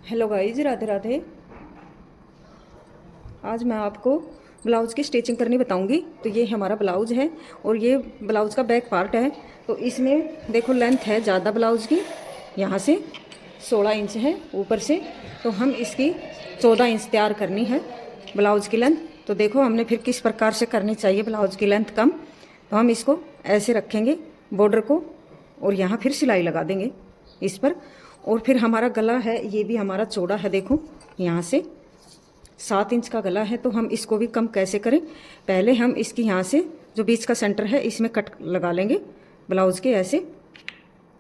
Hello guys, Radhe Radhe. आज मैं आपको ब्लाउज़ की स्टिचिंग करनी बताऊंगी। तो ये हमारा ब्लाउज़ है और ये ब्लाउज़ का बैक पार्ट है। तो इसमें देखो लेंथ है ज़्यादा ब्लाउज़ की, यहाँ से 16 इंच है ऊपर से। तो हम इसकी 14 इंच तैयार करनी है ब्लाउज़ की लेंथ। तो देखो हमने फिर किस प्रकार से करनी चाहिए ब्लाउज़ की लेंथ कम। तो हम इसको ऐसे रखेंगे बॉर्डर को और यहाँ फिर सिलाई लगा देंगे इस पर। और फिर हमारा गला है, ये भी हमारा चौड़ा है, देखो यहाँ से 7 इंच का गला है। तो हम इसको भी कम कैसे करें, पहले हम इसकी यहाँ से जो बीच का सेंटर है इसमें कट लगा लेंगे ब्लाउज़ के, ऐसे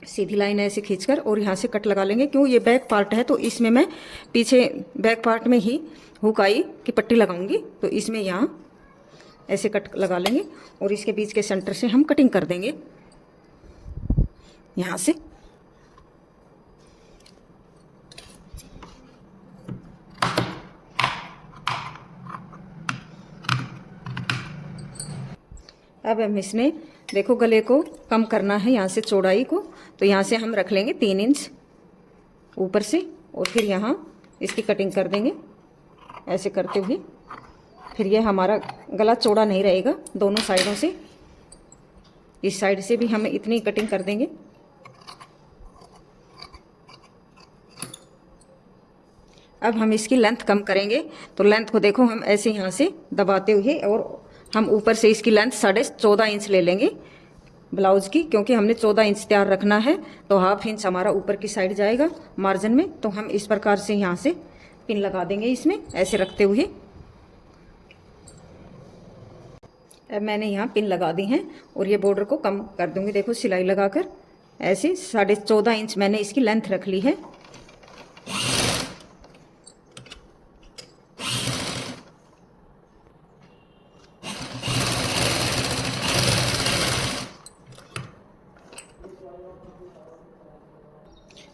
सीधी लाइन ऐसे खींचकर और यहाँ से कट लगा लेंगे। क्यों, ये बैक पार्ट है तो इसमें मैं पीछे बैक पार्ट में ही हुकाई की पट्टी लगाऊंगी। तो इसमें यहाँ ऐसे कट लगा लेंगे और इसके बीच के सेंटर से हम कटिंग कर देंगे यहाँ से। अब हम इसमें देखो गले को कम करना है यहाँ से चौड़ाई को। तो यहाँ से हम रख लेंगे 3 इंच ऊपर से और फिर यहाँ इसकी कटिंग कर देंगे ऐसे करते हुए। फिर ये हमारा गला चौड़ा नहीं रहेगा दोनों साइडों से, इस साइड से भी हम इतनी कटिंग कर देंगे। अब हम इसकी लेंथ कम करेंगे। तो लेंथ को देखो हम ऐसे यहाँ से दबाते हुए और हम ऊपर से इसकी लेंथ 14.5 इंच ले लेंगे ब्लाउज़ की, क्योंकि हमने 14 इंच तैयार रखना है। तो हाफ इंच हमारा ऊपर की साइड जाएगा मार्जिन में। तो हम इस प्रकार से यहाँ से पिन लगा देंगे इसमें ऐसे रखते हुए। अब मैंने यहाँ पिन लगा दी हैं और ये बॉर्डर को कम कर दूंगी, देखो सिलाई लगाकर ऐसे 14.5 इंच मैंने इसकी लेंथ रख ली है।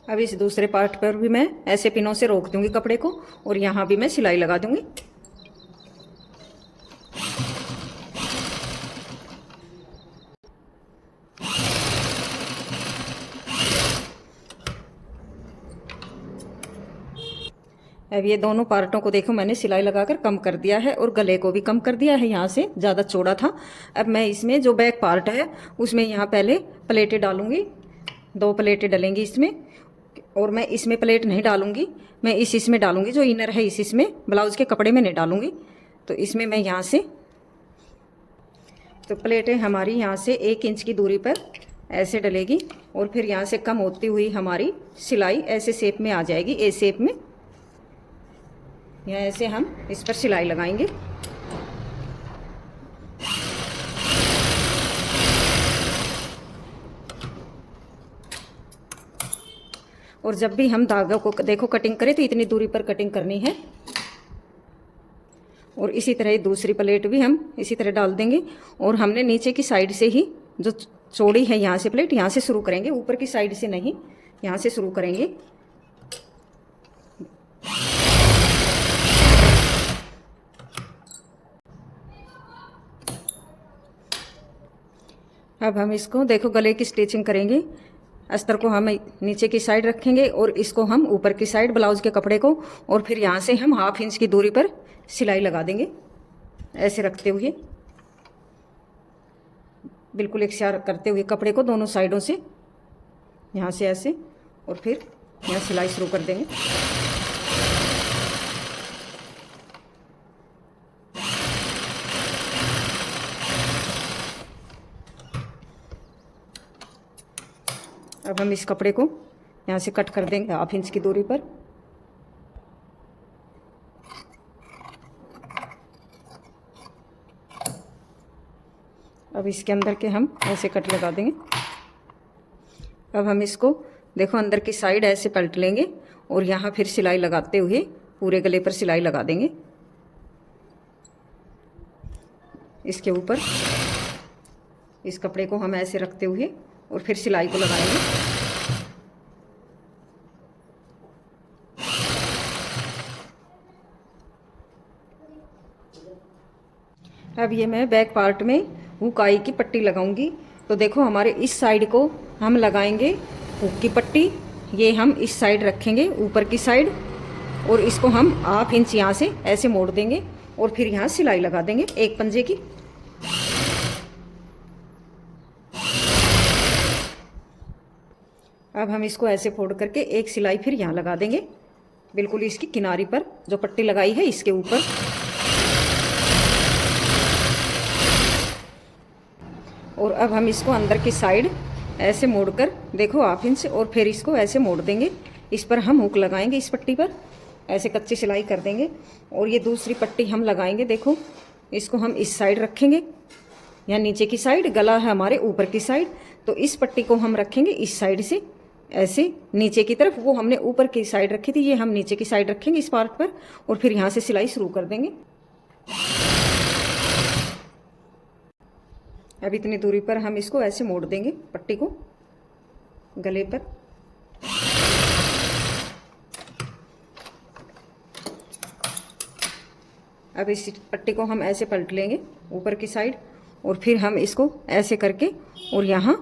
अब इस दूसरे पार्ट पर भी मैं ऐसे पिनों से रोक दूंगी कपड़े को और यहाँ भी मैं सिलाई लगा दूंगी। अब ये दोनों पार्टों को देखो मैंने सिलाई लगाकर कम कर दिया है और गले को भी कम कर दिया है, यहाँ से ज़्यादा चौड़ा था। अब मैं इसमें जो बैक पार्ट है उसमें यहाँ पहले प्लेटें डालूंगी, 2 प्लेटें डलेंगी इसमें। और मैं इसमें प्लेट नहीं डालूंगी, मैं इसमें डालूंगी जो इनर है इसमें, ब्लाउज़ के कपड़े में नहीं डालूंगी। तो इसमें मैं यहाँ से, तो प्लेटें हमारी यहाँ से 1 इंच की दूरी पर ऐसे डलेगी और फिर यहाँ से कम होती हुई हमारी सिलाई ऐसे शेप में आ जाएगी, ए शेप में। यहाँ ऐसे हम इस पर सिलाई लगाएंगे। और जब भी हम धागों को देखो कटिंग करें तो इतनी दूरी पर कटिंग करनी है। और इसी तरह दूसरी प्लेट भी हम इसी तरह डाल देंगे और हमने नीचे की साइड से ही जो चौड़ी है यहाँ से प्लेट, यहाँ से शुरू करेंगे, ऊपर की साइड से नहीं, यहाँ से शुरू करेंगे। अब हम इसको देखो गले की स्टिचिंग करेंगे। अस्तर को हम नीचे की साइड रखेंगे और इसको हम ऊपर की साइड ब्लाउज़ के कपड़े को, और फिर यहाँ से हम हाफ इंच की दूरी पर सिलाई लगा देंगे ऐसे रखते हुए, बिल्कुल एकसार करते हुए कपड़े को दोनों साइडों से, यहाँ से ऐसे, और फिर यहाँ सिलाई शुरू कर देंगे। अब हम इस कपड़े को यहाँ से कट कर देंगे हाफ इंच की दूरी पर। अब इसके अंदर के हम ऐसे कट लगा देंगे। अब हम इसको देखो अंदर की साइड ऐसे पलट लेंगे और यहाँ फिर सिलाई लगाते हुए पूरे गले पर सिलाई लगा देंगे इसके ऊपर। इस कपड़े को हम ऐसे रखते हुए और फिर सिलाई को लगाएंगे। अब ये मैं बैक पार्ट में हुकाई की पट्टी लगाऊंगी। तो देखो हमारे इस साइड को हम लगाएंगे हुक की पट्टी, ये हम इस साइड रखेंगे ऊपर की साइड, और इसको हम हाफ इंच यहाँ से ऐसे मोड़ देंगे और फिर यहाँ सिलाई लगा देंगे एक पंजे की। अब हम इसको ऐसे फोल्ड करके एक सिलाई फिर यहाँ लगा देंगे, बिल्कुल इसकी किनारी पर जो पट्टी लगाई है इसके ऊपर। और अब हम इसको अंदर की साइड ऐसे मोड़कर देखो हाफ इंच और फिर इसको ऐसे मोड़ देंगे। इस पर हम हुक लगाएंगे, इस पट्टी पर ऐसे कच्ची सिलाई कर देंगे और ये दूसरी पट्टी हम लगाएंगे। देखो इसको हम इस साइड रखेंगे, यहाँ नीचे की साइड, गला है हमारे ऊपर की साइड, तो इस पट्टी को हम रखेंगे इस साइड से ऐसे नीचे की तरफ। वो हमने ऊपर की साइड रखी थी, ये हम नीचे की साइड रखेंगे इस पार्ट पर और फिर यहाँ से सिलाई शुरू कर देंगे। अब इतनी दूरी पर हम इसको ऐसे मोड़ देंगे पट्टी को गले पर। अब इस पट्टी को हम ऐसे पलट लेंगे ऊपर की साइड और फिर हम इसको ऐसे करके और यहाँ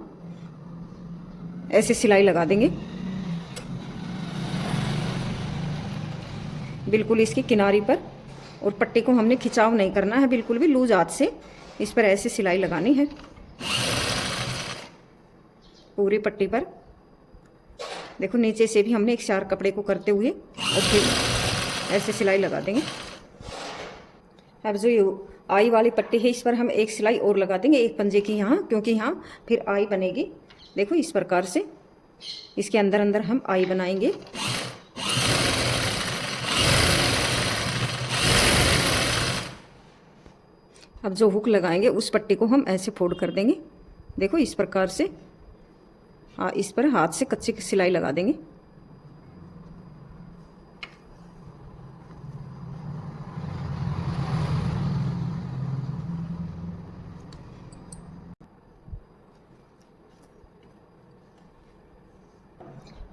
ऐसे सिलाई लगा देंगे, बिल्कुल इसकी किनारी पर। और पट्टी को हमने खिंचाव नहीं करना है, बिल्कुल भी लूज हाथ से इस पर ऐसे सिलाई लगानी है पूरी पट्टी पर। देखो नीचे से भी हमने एक चार कपड़े को करते हुए और फिर ऐसे सिलाई लगा देंगे। अब जो आई वाली पट्टी है इस पर हम एक सिलाई और लगा देंगे एक पंजे की यहाँ, क्योंकि यहाँ फिर आई बनेगी। देखो इस प्रकार से इसके अंदर अंदर हम आई बनाएंगे। अब जो हुक लगाएंगे उस पट्टी को हम ऐसे फोल्ड कर देंगे। देखो इस प्रकार से इस पर हाथ से कच्ची सिलाई लगा देंगे।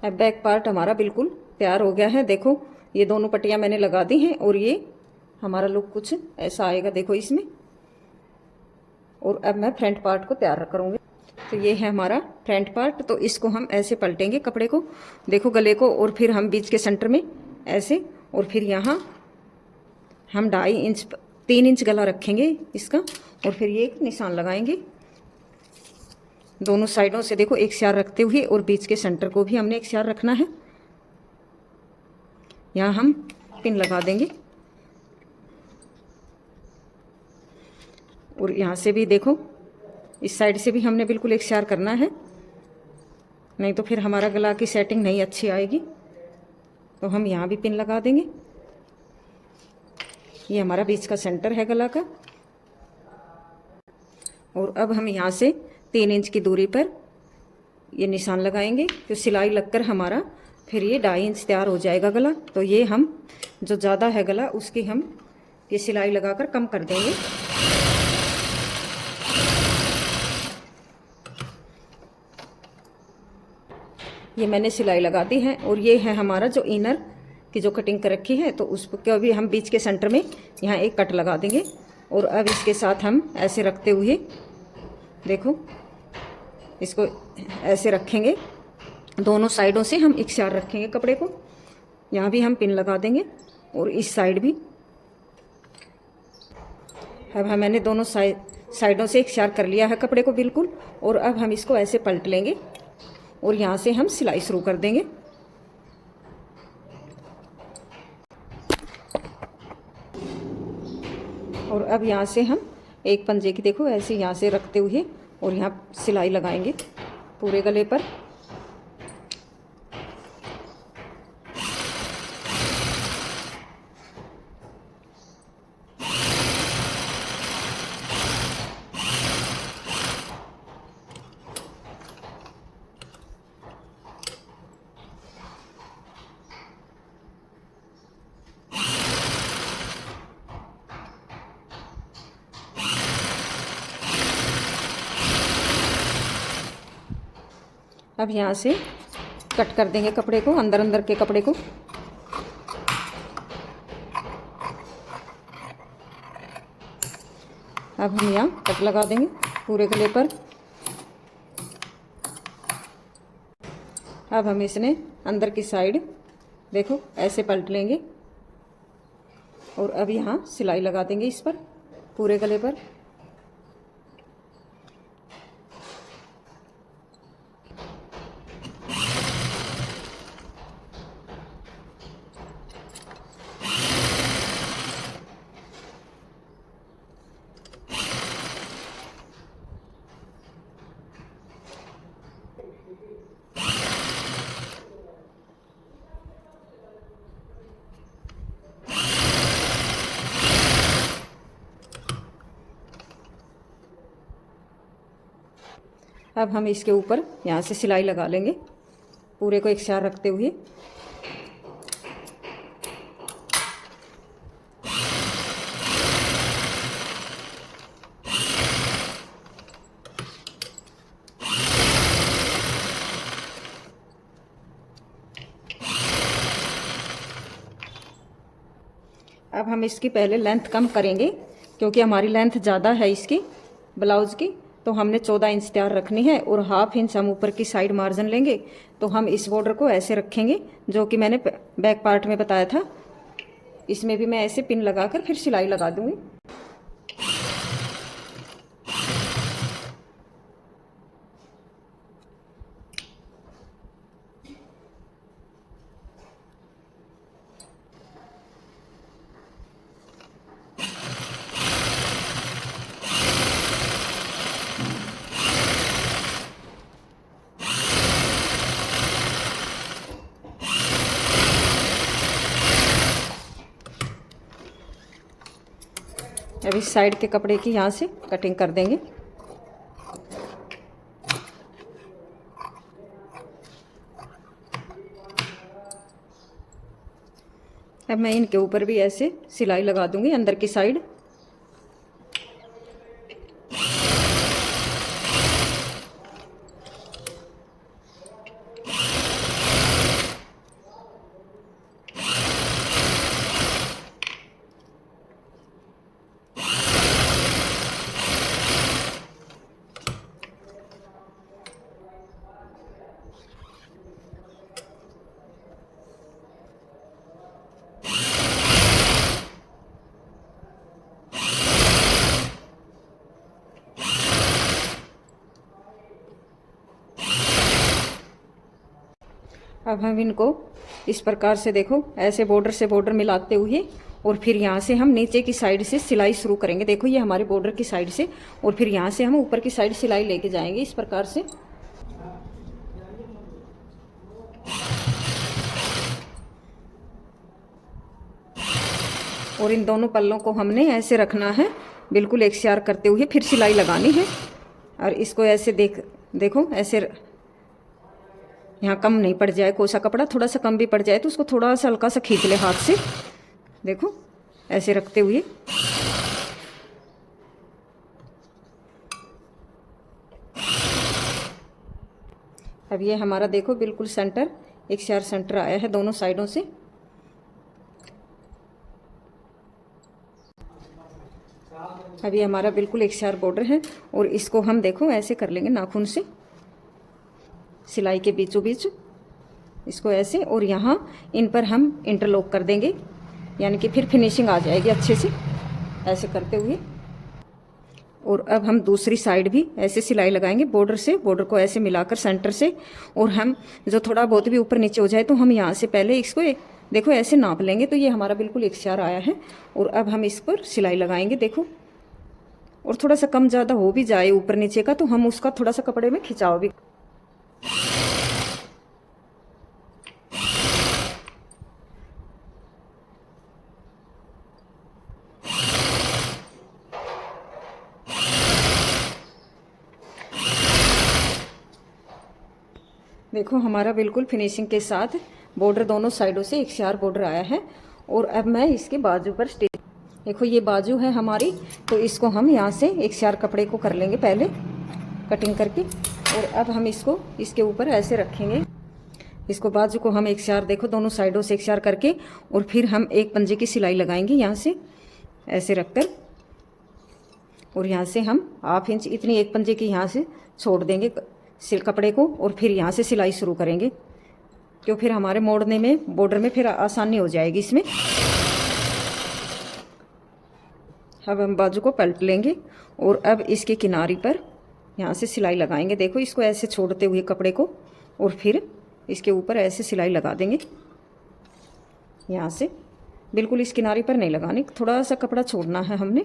अब बैक पार्ट हमारा बिल्कुल तैयार हो गया है। देखो ये दोनों पट्टियाँ मैंने लगा दी हैं और ये हमारा लुक कुछ ऐसा आएगा देखो इसमें। और अब मैं फ्रंट पार्ट को तैयार करूँगी। तो ये है हमारा फ्रंट पार्ट, तो इसको हम ऐसे पलटेंगे कपड़े को, देखो गले को, और फिर हम बीच के सेंटर में ऐसे और फिर यहाँ हम 2.5 इंच 3 इंच गला रखेंगे इसका और फिर ये एक निशान लगाएंगे दोनों साइडों से। देखो एक सियार रखते हुए और बीच के सेंटर को भी हमने एक सियार रखना है। यहाँ हम पिन लगा देंगे और यहाँ से भी देखो इस साइड से भी हमने बिल्कुल एक सियार करना है, नहीं तो फिर हमारा गला की सेटिंग नहीं अच्छी आएगी। तो हम यहाँ भी पिन लगा देंगे। ये हमारा बीच का सेंटर है गला का। और अब हम यहाँ से 3 इंच की दूरी पर ये निशान लगाएंगे, तो सिलाई लगकर हमारा फिर ये 2.5 इंच तैयार हो जाएगा गला। तो ये हम जो ज़्यादा है गला उसकी हम ये सिलाई लगाकर कम कर देंगे। ये मैंने सिलाई लगा दी है और ये है हमारा जो इनर की जो कटिंग कर रखी है, तो उसको भी हम बीच के सेंटर में यहाँ एक कट लगा देंगे। और अब इसके साथ हम ऐसे रखते हुए देखो इसको ऐसे रखेंगे, दोनों साइडों से हम एक सियार रखेंगे कपड़े को। यहाँ भी हम पिन लगा देंगे और इस साइड भी। अब मैंने दोनों साइडों से एक सियार कर लिया है कपड़े को बिल्कुल। और अब हम इसको ऐसे पलट लेंगे और यहाँ से हम सिलाई शुरू कर देंगे। और अब यहाँ से हम एक पंजे की देखो ऐसे यहाँ से रखते हुए और यहाँ सिलाई लगाएंगे पूरे गले पर। अब यहाँ से कट कर देंगे कपड़े को, अंदर अंदर के कपड़े को। अब हम यहाँ कट लगा देंगे पूरे गले पर। अब हम इसने अंदर की साइड देखो ऐसे पलट लेंगे और अब यहाँ सिलाई लगा देंगे इस पर, पूरे गले पर। अब हम इसके ऊपर यहाँ से सिलाई लगा लेंगे, पूरे को एक साथ रखते हुए। अब हम इसकी पहले लेंथ कम करेंगे, क्योंकि हमारी लेंथ ज़्यादा है इसकी ब्लाउज़ की, तो हमने 14 इंच तैयार रखनी है। और हाफ इंच हम ऊपर की साइड मार्जिन लेंगे। तो हम इस बॉर्डर को ऐसे रखेंगे, जो कि मैंने बैक पार्ट में बताया था। इसमें भी मैं ऐसे पिन लगाकर फिर सिलाई लगा दूंगी। अब इस साइड के कपड़े की यहाँ से कटिंग कर देंगे। अब मैं इनके ऊपर भी ऐसे सिलाई लगा दूंगी अंदर की साइड। अब हम इनको इस प्रकार से देखो, ऐसे बॉर्डर से बॉर्डर मिलाते हुए, और फिर यहाँ से हम नीचे की साइड से सिलाई शुरू करेंगे। देखो ये हमारे बॉर्डर की साइड से, और फिर यहाँ से हम ऊपर की साइड सिलाई लेके जाएंगे इस प्रकार से। और इन दोनों पल्लों को हमने ऐसे रखना है, बिल्कुल एक सार करते हुए फिर सिलाई लगानी है। और इसको ऐसे देखो ऐसे यहाँ कम नहीं पड़ जाए, कोसा कपड़ा थोड़ा सा कम भी पड़ जाए तो उसको थोड़ा सा हल्का सा खींच ले हाथ से। देखो ऐसे रखते हुए। अब ये हमारा देखो बिल्कुल सेंटर, एक सार सेंटर आया है दोनों साइडों से। अब ये हमारा बिल्कुल एक सार बॉर्डर है, और इसको हम देखो ऐसे कर लेंगे नाखून से सिलाई के बीचों बीच इसको ऐसे, और यहाँ इन पर हम इंटरलॉक कर देंगे, यानी कि फिर फिनिशिंग आ जाएगी अच्छे से ऐसे करते हुए। और अब हम दूसरी साइड भी ऐसे सिलाई लगाएंगे बॉर्डर से, बॉर्डर को ऐसे मिलाकर सेंटर से। और हम जो थोड़ा बहुत भी ऊपर नीचे हो जाए तो हम यहाँ से पहले इसको देखो ऐसे नाप लेंगे। तो ये हमारा बिल्कुल एक सार आया है, और अब हम इस पर सिलाई लगाएंगे देखो। और थोड़ा सा कम ज़्यादा हो भी जाए ऊपर नीचे का तो हम उसका थोड़ा सा कपड़े में खिंचाव भी। देखो हमारा बिल्कुल फिनिशिंग के साथ बॉर्डर दोनों साइडों से एक सार बॉर्डर आया है। और अब मैं इसके बाजू पर स्टिच, देखो ये बाजू है हमारी, तो इसको हम यहाँ से एक सार कपड़े को कर लेंगे पहले कटिंग करके। और अब हम इसको इसके ऊपर ऐसे रखेंगे, इसको बाजू को हम एक सार देखो दोनों साइडों से एक सार करके, और फिर हम एक पंजे की सिलाई लगाएंगे यहाँ से ऐसे रखकर। और यहाँ से हम हाफ इंच इतनी एक पंजे की यहाँ से छोड़ देंगे सिल कपड़े को, और फिर यहाँ से सिलाई शुरू करेंगे, क्यों फिर हमारे मोड़ने में बॉर्डर में फिर आसानी हो जाएगी इसमें। अब हम बाजू को पलट लेंगे और अब इसके किनारे पर यहाँ से सिलाई लगाएंगे। देखो इसको ऐसे छोड़ते हुए कपड़े को, और फिर इसके ऊपर ऐसे सिलाई लगा देंगे। यहाँ से बिल्कुल इस किनारे पर नहीं लगानी, थोड़ा सा कपड़ा छोड़ना है हमने।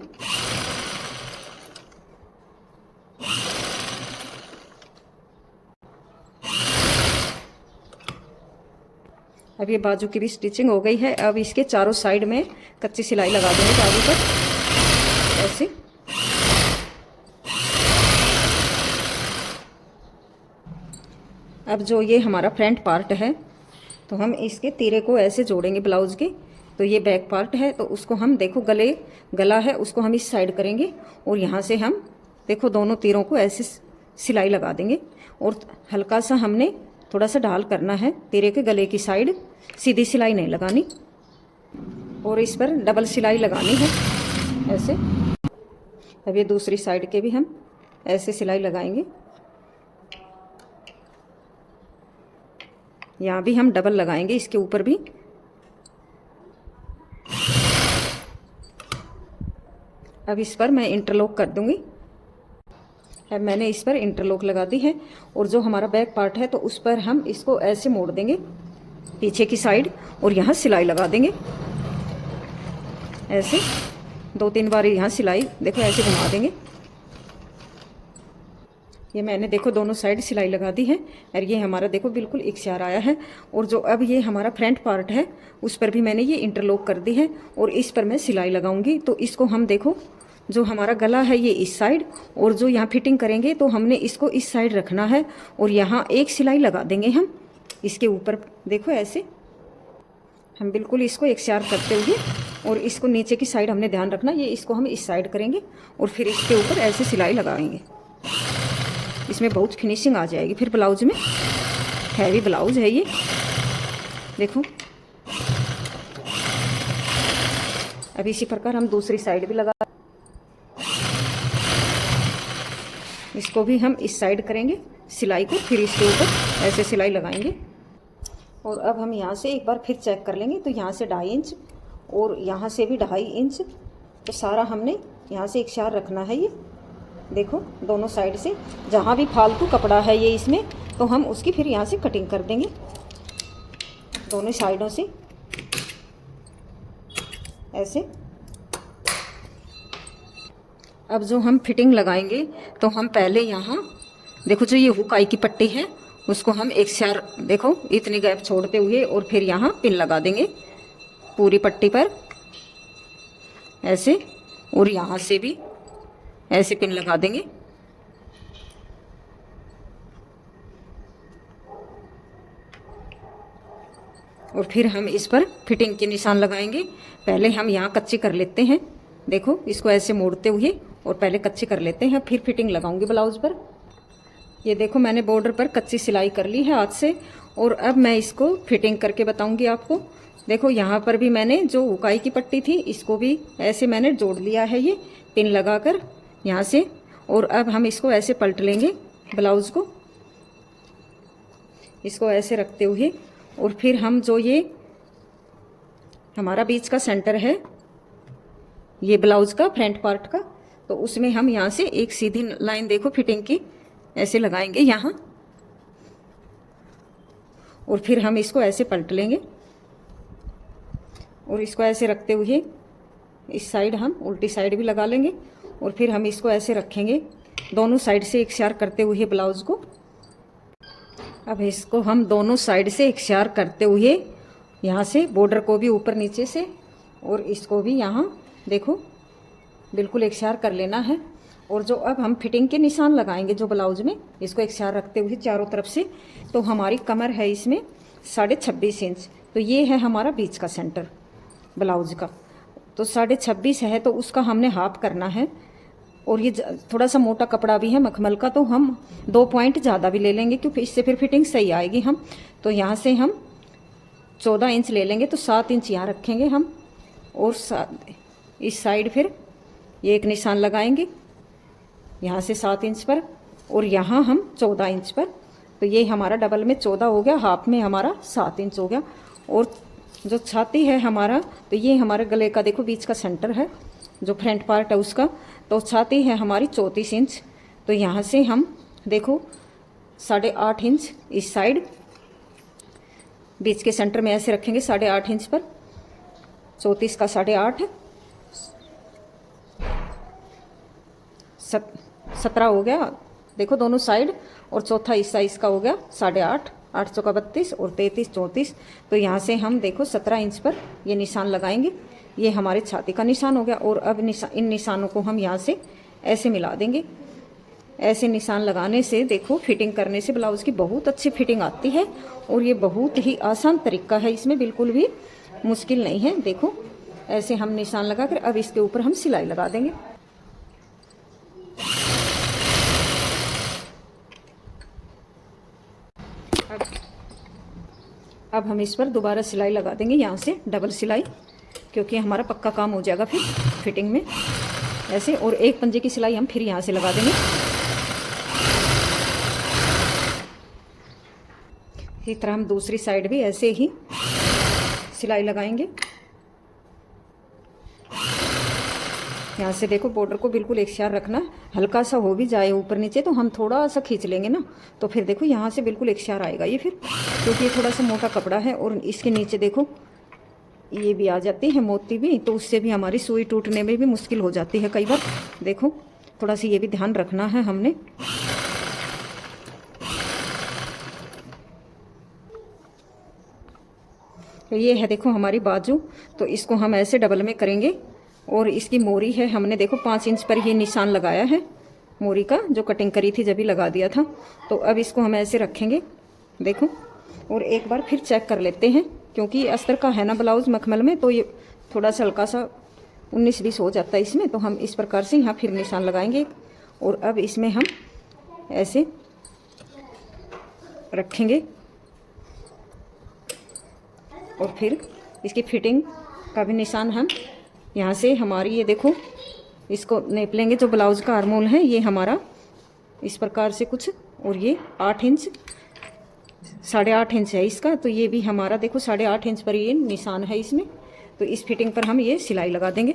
अब ये बाजू की भी स्टिचिंग हो गई है। अब इसके चारों साइड में कच्ची सिलाई लगा देंगे बाजू पर ऐसे। अब जो ये हमारा फ्रंट पार्ट है तो हम इसके तीरे को ऐसे जोड़ेंगे ब्लाउज़ के। तो ये बैक पार्ट है तो उसको हम देखो गला है उसको हम इस साइड करेंगे, और यहाँ से हम देखो दोनों तीरों को ऐसे सिलाई लगा देंगे। और हल्का सा हमने थोड़ा सा ढाल करना है तीरे के गले की साइड, सीधी सिलाई नहीं लगानी, और इस पर डबल सिलाई लगानी है ऐसे। अब ये दूसरी साइड के भी हम ऐसे सिलाई लगाएंगे। यहाँ भी हम डबल लगाएंगे, इसके ऊपर भी। अब इस पर मैं इंटरलॉक कर दूंगी। अब मैंने इस पर इंटरलॉक लगा दी है, और जो हमारा बैक पार्ट है तो उस पर हम इसको ऐसे मोड़ देंगे पीछे की साइड, और यहाँ सिलाई लगा देंगे ऐसे 2-3 बार। यहाँ सिलाई देखो ऐसे घुमा देंगे। ये मैंने देखो दोनों साइड सिलाई लगा दी है, और ये हमारा देखो बिल्कुल इकसार आया है। और जो अब ये हमारा फ्रंट पार्ट है उस पर भी मैंने ये इंटरलॉक कर दी है, और इस पर मैं सिलाई लगाऊंगी। तो इसको हम देखो जो हमारा गला है ये इस साइड, और जो यहाँ फिटिंग करेंगे तो हमने इसको इस साइड रखना है, और यहाँ एक सिलाई लगा देंगे हम इसके ऊपर। देखो ऐसे हम बिल्कुल इसको इकसार करते हुए, और इसको नीचे की साइड हमने ध्यान रखना, ये इसको हम इस साइड करेंगे और फिर इसके ऊपर ऐसे सिलाई लगाएंगे। इसमें बहुत फिनिशिंग आ जाएगी फिर ब्लाउज में। हैवी ब्लाउज है ये देखो। अब इसी प्रकार हम दूसरी साइड भी लगा, इसको भी हम इस साइड करेंगे सिलाई को, फिर इसके ऊपर ऐसे सिलाई लगाएंगे। और अब हम यहाँ से एक बार फिर चेक कर लेंगे। तो यहाँ से 2.5 इंच और यहाँ से भी 2.5 इंच, तो सारा हमने यहाँ से इकसार रखना है। ये देखो दोनों साइड से जहाँ भी फालतू कपड़ा है ये इसमें, तो हम उसकी फिर यहाँ से कटिंग कर देंगे दोनों साइडों से ऐसे। अब जो हम फिटिंग लगाएंगे तो हम पहले यहाँ देखो जो ये हुकाई की पट्टी है उसको हम इकसार देखो इतनी गैप छोड़ते हुए, और फिर यहाँ पिन लगा देंगे पूरी पट्टी पर ऐसे, और यहाँ से भी ऐसे पिन लगा देंगे। और फिर हम इस पर फिटिंग के निशान लगाएंगे। पहले हम यहाँ कच्ची कर लेते हैं, देखो इसको ऐसे मोड़ते हुए, और पहले कच्ची कर लेते हैं, फिर फिटिंग लगाऊंगी ब्लाउज पर। ये देखो मैंने बॉर्डर पर कच्ची सिलाई कर ली है हाथ से, और अब मैं इसको फिटिंग करके बताऊंगी आपको। देखो यहाँ पर भी मैंने जो हुकाई की पट्टी थी इसको भी ऐसे मैंने जोड़ लिया है ये पिन लगाकर यहाँ से। और अब हम इसको ऐसे पलट लेंगे ब्लाउज को, इसको ऐसे रखते हुए, और फिर हम जो ये हमारा बीच का सेंटर है ये ब्लाउज का फ्रंट पार्ट का, तो उसमें हम यहाँ से एक सीधी लाइन देखो फिटिंग की ऐसे लगाएंगे यहाँ, और फिर हम इसको ऐसे पलट लेंगे, और इसको ऐसे रखते हुए इस साइड हम उल्टी साइड भी लगा लेंगे, और फिर हम इसको ऐसे रखेंगे दोनों साइड से इकसार करते हुए ब्लाउज को। अब इसको हम दोनों साइड से इकसार करते हुए यहाँ से बॉर्डर को भी ऊपर नीचे से, और इसको भी यहाँ देखो बिल्कुल इकसार कर लेना है। और जो अब हम फिटिंग के निशान लगाएंगे जो ब्लाउज में, इसको इकसार रखते हुए चारों तरफ से, तो हमारी कमर है इसमें 26.5 इंच, तो ये है हमारा बीच का सेंटर ब्लाउज का। तो 26.5 है तो उसका हमने हाफ करना है, और ये थोड़ा सा मोटा कपड़ा भी है मखमल का, तो हम 2 पॉइंट ज़्यादा भी ले लेंगे क्योंकि इससे फिर फिटिंग सही आएगी। हम तो यहाँ से हम 14 इंच ले लेंगे, तो 7 इंच यहाँ रखेंगे हम, और इस साइड फिर ये एक निशान लगाएंगे यहाँ से 7 इंच पर, और यहाँ हम 14 इंच पर। तो ये हमारा डबल में 14 हो गया, हाफ में हमारा 7 इंच हो गया। और जो छाती है हमारा, तो ये हमारे गले का देखो बीच का सेंटर है, जो फ्रंट पार्ट है उसका। तो छाती है हमारी 34 इंच। तो यहाँ से हम देखो 8.5 इंच इस साइड बीच के सेंटर में ऐसे रखेंगे 8.5 इंच पर। 34 का 8.5 17 हो गया देखो दोनों साइड, और चौथा हिस्सा इसका हो गया 8.5, 8 चौका 32 और 33 34। तो यहाँ से हम देखो 17 इंच पर ये निशान लगाएंगे। ये हमारे छाती का निशान हो गया। और अब इन निशानों को हम यहाँ से ऐसे मिला देंगे। ऐसे निशान लगाने से देखो फिटिंग करने से ब्लाउज़ की बहुत अच्छी फिटिंग आती है। और ये बहुत ही आसान तरीका है, इसमें बिल्कुल भी मुश्किल नहीं है। देखो ऐसे हम निशान लगा कर अब इसके ऊपर हम सिलाई लगा देंगे। अब हम इस पर दोबारा सिलाई लगा देंगे, यहाँ से डबल सिलाई, क्योंकि हमारा पक्का काम हो जाएगा फिर फिटिंग में ऐसे। और एक पंजे की सिलाई हम फिर यहाँ से लगा देंगे। इसी तरह हम दूसरी साइड भी ऐसे ही सिलाई लगाएंगे। यहाँ से देखो बॉर्डर को बिल्कुल एक शेयर रखना, हल्का सा हो भी जाए ऊपर नीचे तो हम थोड़ा सा खींच लेंगे ना, तो फिर देखो यहाँ से बिल्कुल एक शेयर आएगा ये फिर, क्योंकि ये थोड़ा सा मोटा कपड़ा है। और इसके नीचे देखो ये भी आ जाती है मोती भी, तो उससे भी हमारी सुई टूटने में भी मुश्किल हो जाती है कई बार। देखो थोड़ा सा ये भी ध्यान रखना है हमने। तो ये है देखो हमारी बाजू, तो इसको हम ऐसे डबल में करेंगे। और इसकी मोरी है, हमने देखो 5 इंच पर ही निशान लगाया है मोरी का, जो कटिंग करी थी जब भी लगा दिया था। तो अब इसको हम ऐसे रखेंगे देखो, और एक बार फिर चेक कर लेते हैं, क्योंकि अस्तर का है ना ब्लाउज़ मखमल में, तो ये थोड़ा सा हल्का सा 19-20 हो जाता है इसमें। तो हम इस प्रकार से यहाँ फिर निशान लगाएंगे। और अब इसमें हम ऐसे रखेंगे और फिर इसकी फिटिंग का भी निशान हम यहाँ से हमारी ये देखो इसको नेप लेंगे। जो ब्लाउज़ का आर्मोल है ये हमारा इस प्रकार से कुछ, और ये 8 इंच 8.5 इंच है इसका। तो ये भी हमारा देखो 8.5 इंच पर ये निशान है इसमें। तो इस फिटिंग पर हम ये सिलाई लगा देंगे।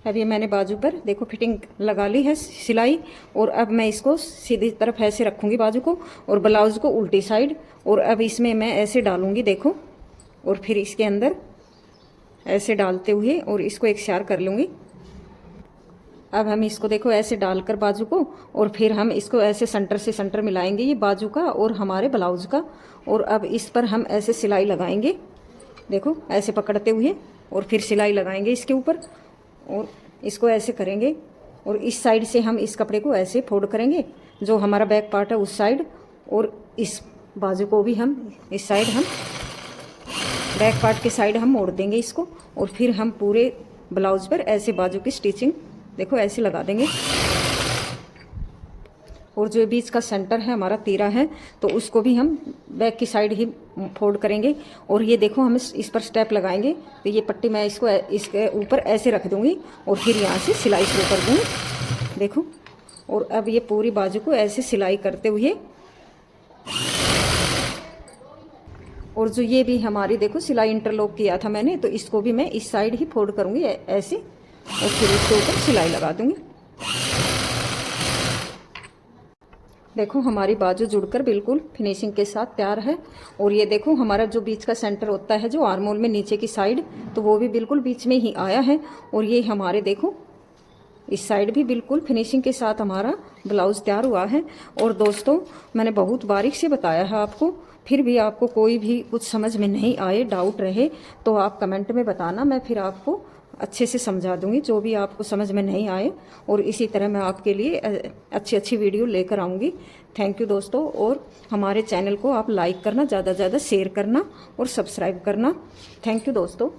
अब ये मैंने बाजू पर देखो फिटिंग लगा ली है सिलाई। और अब मैं इसको सीधी तरफ ऐसे रखूँगी बाजू को, और ब्लाउज़ को उल्टी साइड। और अब इसमें मैं ऐसे डालूँगी देखो, और फिर इसके अंदर ऐसे डालते हुए और इसको एक शेयर कर लूँगी। अब हम इसको देखो ऐसे डालकर बाजू को, और फिर हम इसको ऐसे सेंटर से सेंटर मिलाएंगे, ये बाजू का और हमारे ब्लाउज़ का। और अब इस पर हम ऐसे सिलाई लगाएंगे देखो, ऐसे पकड़ते हुए, और फिर सिलाई लगाएंगे इसके ऊपर, और इसको ऐसे करेंगे। और इस साइड से हम इस कपड़े को ऐसे फोल्ड करेंगे, जो हमारा बैक पार्ट है उस साइड, और इस बाजू को भी हम इस साइड हम बैक पार्ट के साइड हम मोड़ देंगे इसको। और फिर हम पूरे ब्लाउज़ पर ऐसे बाजू की स्टिचिंग देखो ऐसे लगा देंगे। और जो बीच का सेंटर है हमारा तीरा है, तो उसको भी हम बैक की साइड ही फोल्ड करेंगे। और ये देखो हम इस पर स्टेप लगाएंगे। तो ये पट्टी मैं इसको इसके ऊपर ऐसे रख दूँगी, और फिर यहाँ से सिलाई शुरू कर दूँगी देखो। और अब ये पूरी बाजू को ऐसे सिलाई करते हुए, और जो ये भी हमारी देखो सिलाई इंटरलॉक किया था मैंने, तो इसको भी मैं इस साइड ही फोल्ड करूँगी ऐसे, और फिर इसके ऊपर सिलाई लगा दूँगी। देखो हमारी बाजू जुड़कर बिल्कुल फिनिशिंग के साथ तैयार है। और ये देखो हमारा जो बीच का सेंटर होता है जो आर्मोल में नीचे की साइड, तो वो भी बिल्कुल बीच में ही आया है। और ये हमारे देखो इस साइड भी बिल्कुल फिनिशिंग के साथ हमारा ब्लाउज़ तैयार हुआ है। और दोस्तों मैंने बहुत बारीक से बताया है आपको, फिर भी आपको कोई भी कुछ समझ में नहीं आए, डाउट रहे, तो आप कमेंट में बताना, मैं फिर आपको अच्छे से समझा दूंगी जो भी आपको समझ में नहीं आए। और इसी तरह मैं आपके लिए अच्छी अच्छी वीडियो लेकर आऊँगी। थैंक यू दोस्तों। और हमारे चैनल को आप लाइक करना, ज़्यादा से ज़्यादा शेयर करना और सब्सक्राइब करना। थैंक यू दोस्तों।